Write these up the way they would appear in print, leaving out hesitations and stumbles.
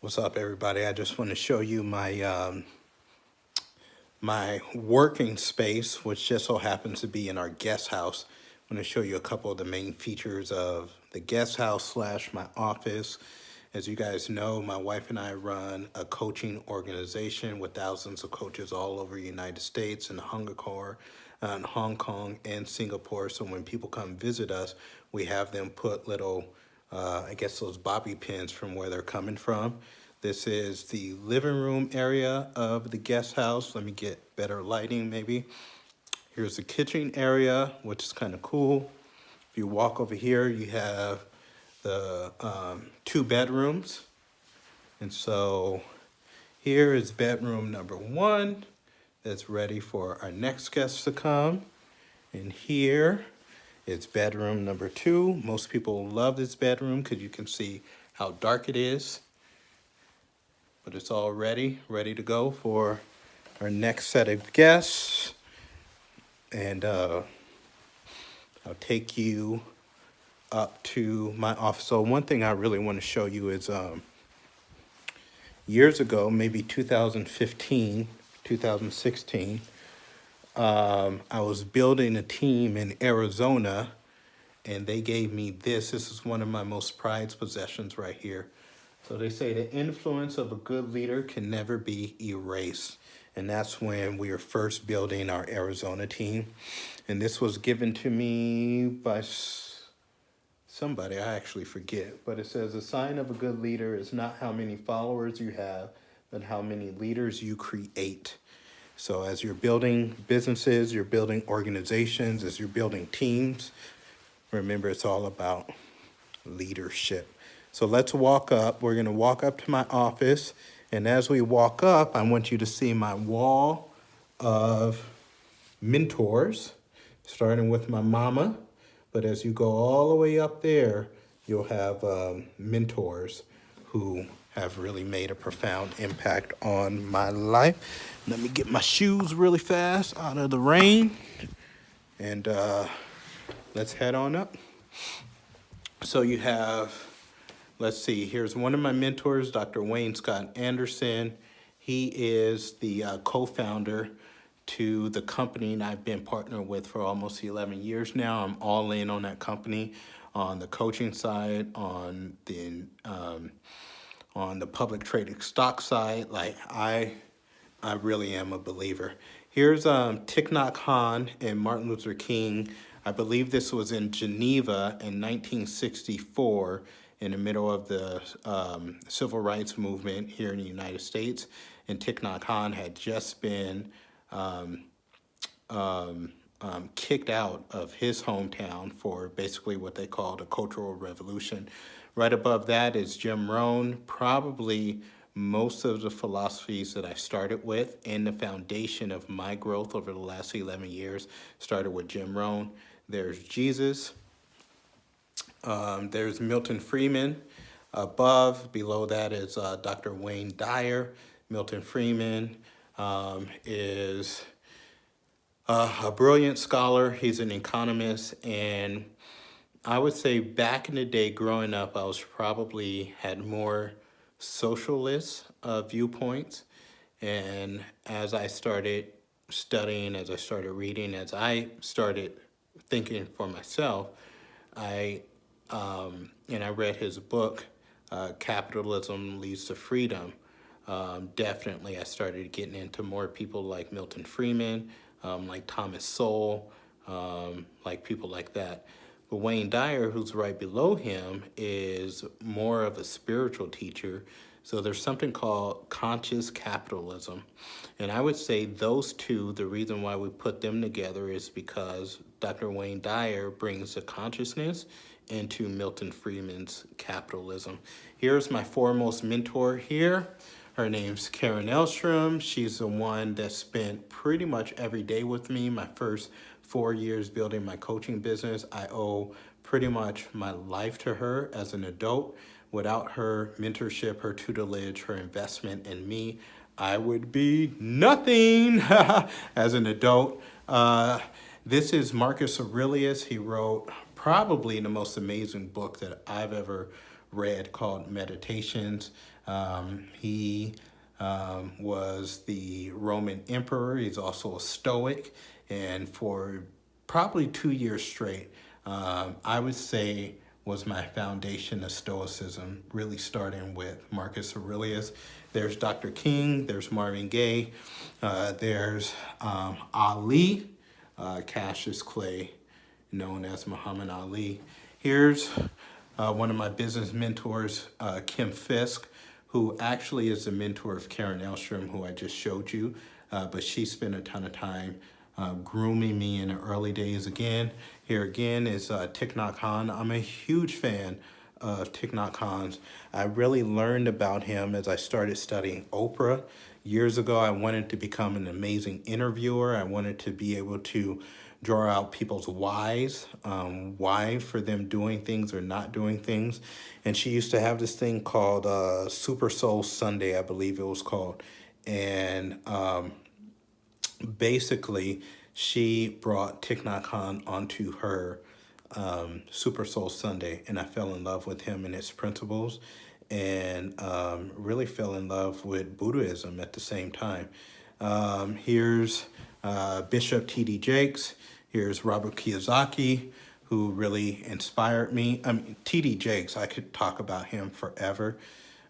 What's up, everybody? I just want to show you my working space, which just so happens to be in our guest house. I'm going to show you a couple of the main features of the guest house slash my office. As you guys know, my wife and I run a coaching organization with thousands of coaches all over the United States and Hong Kong and Singapore. So when people come visit us, we have them put little, I guess those bobby pins from where they're coming from. This is the living room area of the guest house. Let me get better lighting maybe. Here's the kitchen area, which is kind of cool. If you walk over here, you have the 2 bedrooms. And so here is bedroom number 1 that's ready for our next guest to come. And here is bedroom number 2. Most people love this bedroom because you can see how dark it is. But it's all ready to go for our next set of guests. And I'll take you up to my office. So one thing I really want to show you is years ago, maybe 2015, 2016, I was building a team in Arizona, and they gave me this. This is one of my most prized possessions right here. So they say the influence of a good leader can never be erased. And that's when we were first building our Arizona team. And this was given to me by somebody, I actually forget. But it says, a sign of a good leader is not how many followers you have, but how many leaders you create. So as you're building businesses, you're building organizations, as you're building teams, remember it's all about leadership. So let's walk up. We're going to walk up to my office. And as we walk up, I want you to see my wall of mentors, starting with my mama. But as you go all the way up there, you'll have mentors who have really made a profound impact on my life. Let me get my shoes really fast out of the rain. And let's head on up. So you have, let's see, here's one of my mentors, Dr. Wayne Scott Anderson. He is the co-founder to the company and I've been partnered with for almost 11 years now. I'm all in on that company, on the coaching side, on the public trading stock side. Like I really am a believer. Here's Thich Nhat Hanh and Martin Luther King. I believe this was in Geneva in 1964, in the middle of the civil rights movement here in the United States. And Thich Nhat Hanh had just been kicked out of his hometown for basically what they called a cultural revolution. Right above that is Jim Rohn, probably most of the philosophies that I started with and the foundation of my growth over the last 11 years started with Jim Rohn. There's Jesus. There's Milton Friedman. Below that is Dr. Wayne Dyer. Milton Friedman is a brilliant scholar. He's an economist, and I would say back in the day growing up, I was probably had more socialist viewpoints. And as I started studying, as I started reading, as I started thinking for myself, I read his book, Capitalism Leads to Freedom. Definitely, I started getting into more people like Milton Friedman, like Thomas Sowell, like people like that. But Wayne Dyer, who's right below him, is more of a spiritual teacher. So there's something called conscious capitalism. And I would say those two, the reason why we put them together is because Dr. Wayne Dyer brings the consciousness into Milton Friedman's capitalism. Here's my foremost mentor here. Her name's Karen Elstrom. She's the one that spent pretty much every day with me. My first 4 years building my coaching business, I owe pretty much my life to her as an adult. Without her mentorship, her tutelage, her investment in me, I would be nothing as an adult. This is Marcus Aurelius. He wrote probably the most amazing book that I've ever read called Meditations. He was the Roman emperor. He's also a Stoic. And for probably 2 years straight, I would say was my foundation of Stoicism, really starting with Marcus Aurelius. There's Dr. King, there's Marvin Gaye, there's Ali, Cassius Clay, known as Muhammad Ali. Here's one of my business mentors, Kim Fisk, who actually is the mentor of Karen Elstrom, who I just showed you, but she spent a ton of time grooming me in the early days again. Here again is Thich Nhat Hanh. I'm a huge fan of Thich Nhat Hanh's. I really learned about him as I started studying Oprah. Years ago, I wanted to become an amazing interviewer. I wanted to be able to draw out people's whys, why for them doing things or not doing things. And she used to have this thing called Super Soul Sunday, I believe it was called. And basically, she brought Thich Nhat Hanh onto her Super Soul Sunday, and I fell in love with him and his principles, and really fell in love with Buddhism at the same time. Here's Bishop T.D. Jakes. Here's Robert Kiyosaki, who really inspired me. I mean, T.D. Jakes, I could talk about him forever.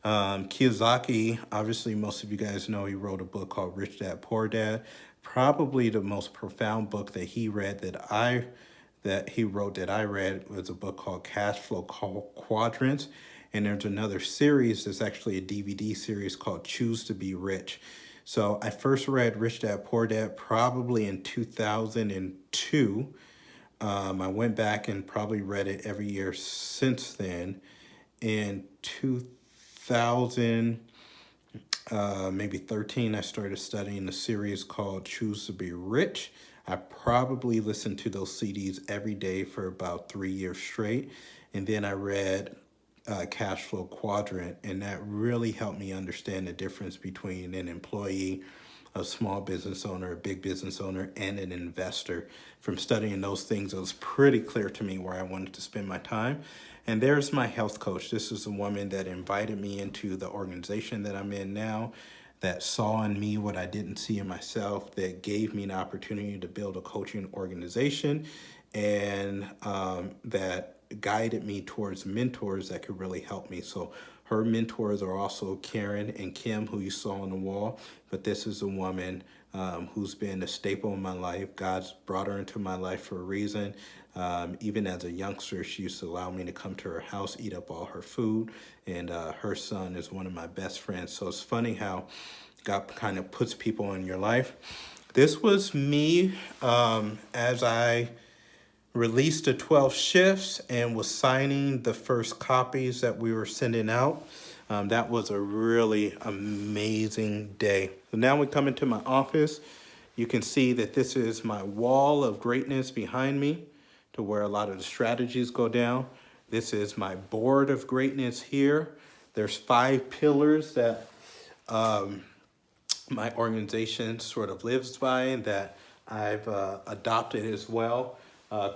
Kiyosaki, obviously most of you guys know he wrote a book called Rich Dad, Poor Dad. Probably the most profound book that he read that he wrote that I read was a book called Cash Flow Quadrants. And there's another series that's actually a DVD series called Choose to Be Rich. So I first read Rich Dad, Poor Dad probably in 2002. I went back and probably read it every year since then. In 2000, maybe 13, I started studying a series called Choose to Be Rich. I probably listened to those CDs every day for about 3 years straight. And then I read Cash Flow Quadrant, and that really helped me understand the difference between an employee, a small business owner, a big business owner, and an investor. From studying those things, it was pretty clear to me where I wanted to spend my time. And there's my health coach. This is a woman that invited me into the organization that I'm in now, that saw in me what I didn't see in myself, that gave me an opportunity to build a coaching organization, and that guided me towards mentors that could really help me. So her mentors are also Karen and Kim, who you saw on the wall, but this is a woman who's been a staple in my life. God's brought her into my life for a reason. Even as a youngster, she used to allow me to come to her house, eat up all her food, and her son is one of my best friends. So it's funny how God kind of puts people in your life. This was me as I released the 12 shifts and was signing the first copies that we were sending out. That was a really amazing day. So now we come into my office. You can see that this is my wall of greatness behind me, to where a lot of the strategies go down. This is my board of greatness here. There's 5 pillars that my organization sort of lives by, and that I've adopted as well.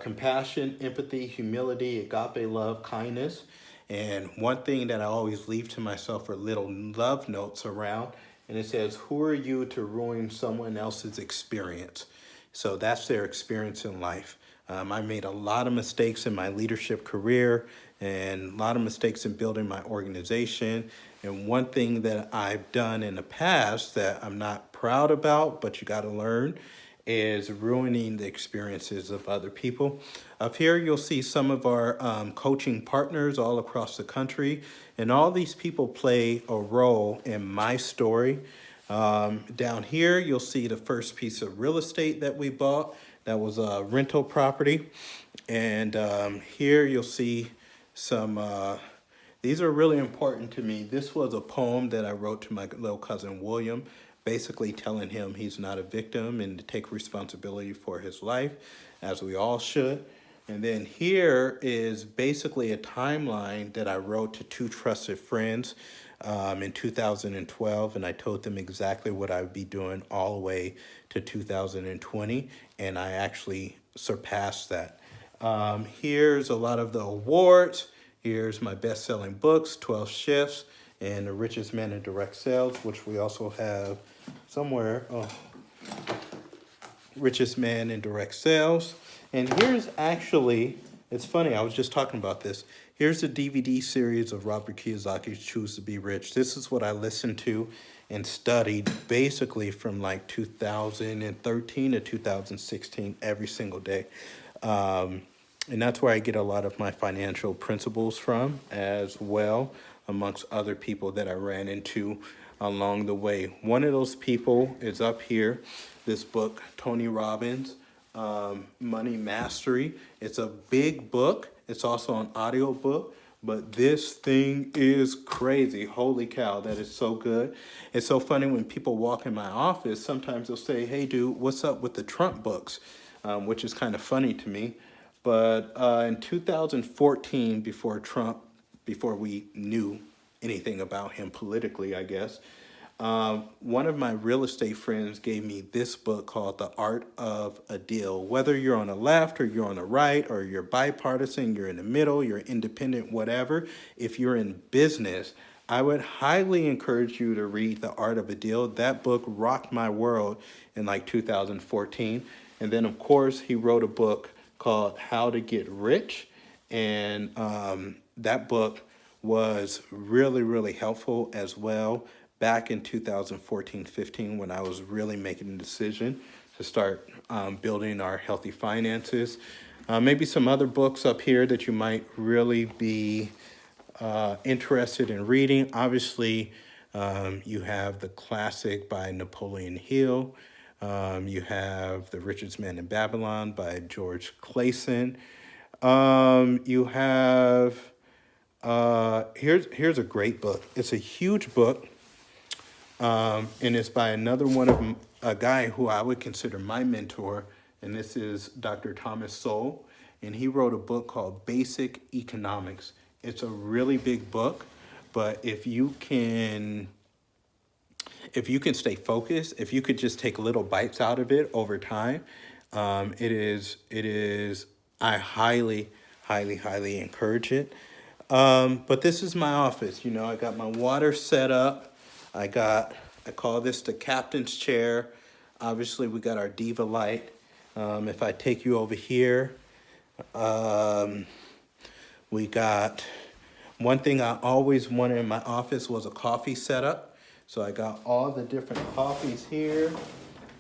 Compassion, empathy, humility, agape love, kindness. And one thing that I always leave to myself are little love notes around, and it says, who are you to ruin someone else's experience? So that's their experience in life. I made a lot of mistakes in my leadership career and a lot of mistakes in building my organization. And one thing that I've done in the past that I'm not proud about, but you got to learn, is ruining the experiences of other people. Up here, you'll see some of our coaching partners all across the country. And all these people play a role in my story. Down here, you'll see the first piece of real estate that we bought. That was a rental property. And here you'll see some, these are really important to me. This was a poem that I wrote to my little cousin, William, basically telling him he's not a victim and to take responsibility for his life, as we all should. And then here is basically a timeline that I wrote to 2 trusted friends in 2012, and I told them exactly what I would be doing all the way to 2020, and I actually surpassed that. Here's a lot of the awards. Here's my best-selling books, 12 Shifts, and The Richest Man in Direct Sales, which we also have somewhere. Oh, Richest Man in Direct Sales. And here's actually, it's funny, I was just talking about this. Here's the DVD series of Robert Kiyosaki's Choose to Be Rich. This is what I listened to and studied basically from like 2013 to 2016 every single day. And that's where I get a lot of my financial principles from as well, amongst other people that I ran into along the way. One of those people is up here, this book, Tony Robbins, Money Mastery. It's a big book. It's also an audio book, but this thing is crazy. Holy cow, that is so good. It's so funny when people walk in my office, sometimes they'll say, hey dude, what's up with the Trump books? Which is kind of funny to me. But in 2014, before we knew anything about him politically, I guess, one of my real estate friends gave me this book called The Art of a Deal. Whether you're on the left or you're on the right or you're bipartisan, you're in the middle, you're independent, whatever, if you're in business, I would highly encourage you to read The Art of a Deal. That book rocked my world in like 2014. And then, of course, he wrote a book called How to Get Rich. And that book was really, really helpful as well back in 2014-15 when I was really making a decision to start building our healthy finances. Maybe some other books up here that you might really be interested in reading. Obviously, you have the classic by Napoleon Hill. You have The Richest Man in Babylon by George Clason. You have, here's a great book. It's a huge book, and it's by another one of a guy who I would consider my mentor, and this is Dr. Thomas Sowell, and he wrote a book called Basic Economics. It's a really big book, but if you can stay focused, if you could just take little bites out of it over time, it is, I highly, highly, highly encourage it. But this is my office. You know, I got my water set up. I call this the captain's chair. Obviously, we got our Diva light. If I take you over here, we got, one thing I always wanted in my office was a coffee setup. So I got all the different coffees here.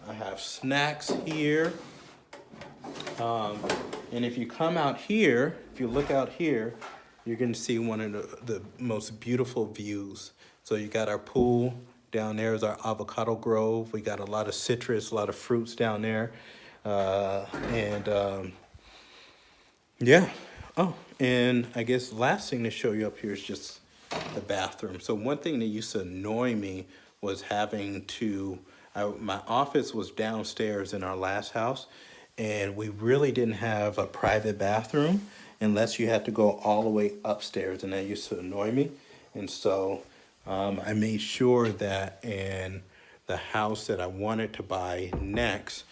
I have snacks here. And if you come out here, if you look out here, you're going to see one of the most beautiful views. So you got our pool. Down there is our avocado grove. We got a lot of citrus, a lot of fruits down there. Yeah. Oh, and I guess last thing to show you up here is just the bathroom. So one thing that used to annoy me was having to, my office was downstairs in our last house, and we really didn't have a private bathroom unless you had to go all the way upstairs, and that used to annoy me. And so I made sure that in the house that I wanted to buy next,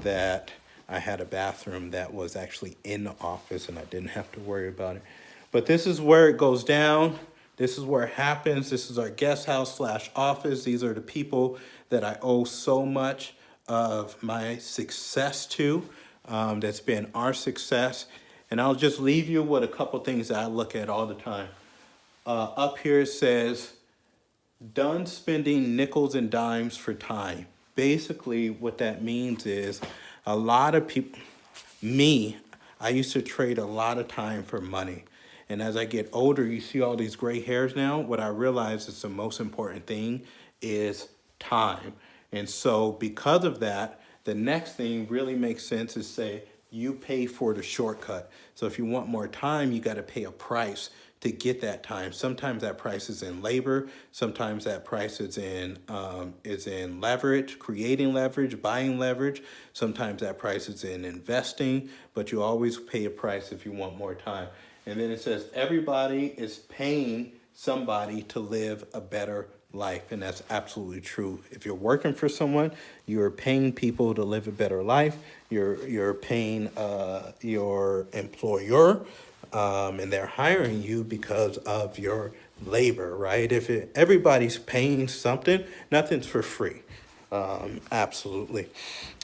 that I had a bathroom that was actually in the office and I didn't have to worry about it. But this is where it goes down. This is where it happens. This is our guest house / office. These are the people that I owe so much of my success to. That's been our success. And I'll just leave you with a couple things that I look at all the time. Up here it says, done spending nickels and dimes for time. Basically, what that means is a lot of people, I used to trade a lot of time for money. And as I get older, you see all these gray hairs now. What I realize is the most important thing is time. And so because of that, the next thing really makes sense is say, you pay for the shortcut. So if you want more time, you got to pay a price to get that time. Sometimes that price is in labor. Sometimes that price is in leverage, creating leverage, buying leverage. Sometimes that price is in investing, but you always pay a price if you want more time. And then it says everybody is paying somebody to live a better life. And that's absolutely true. If you're working for someone, you're paying people to live a better life. You're paying your employer and they're hiring you because of your labor, right? Everybody's paying something, nothing's for free. Absolutely.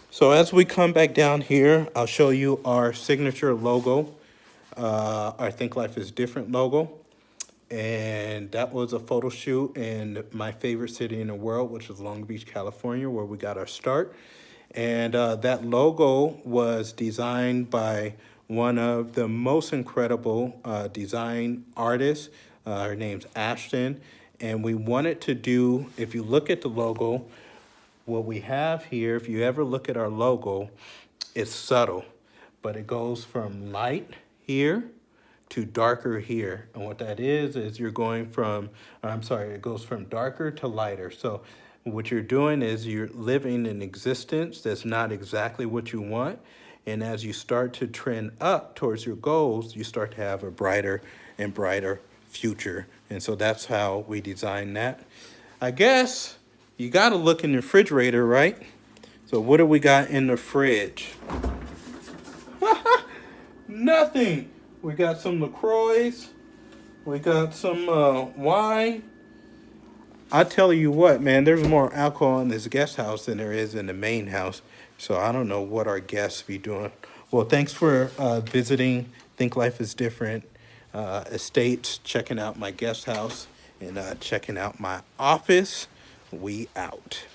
So as we come back down here, I'll show you our signature logo, our Think Life is Different logo. And that was a photo shoot in my favorite city in the world, which is Long Beach, California, where we got our start. And that logo was designed by one of the most incredible design artists. Her name's Ashton. And we wanted to do, if you look at the logo, what we have here, if you ever look at our logo, it's subtle, but it goes from light here to darker here. And what that is you're going from, it goes from darker to lighter. So what you're doing is you're living an existence that's not exactly what you want. And as you start to trend up towards your goals, you start to have a brighter and brighter future. And so that's how we design that. I guess you got to look in the refrigerator, right? So what do we got in the fridge? Nothing. We got some LaCroix. We got some wine. I tell you what, man, there's more alcohol in this guest house than there is in the main house. So I don't know what our guests be doing. Well, thanks for visiting Think Life is Different Estates, checking out my guest house, and checking out my office. We out.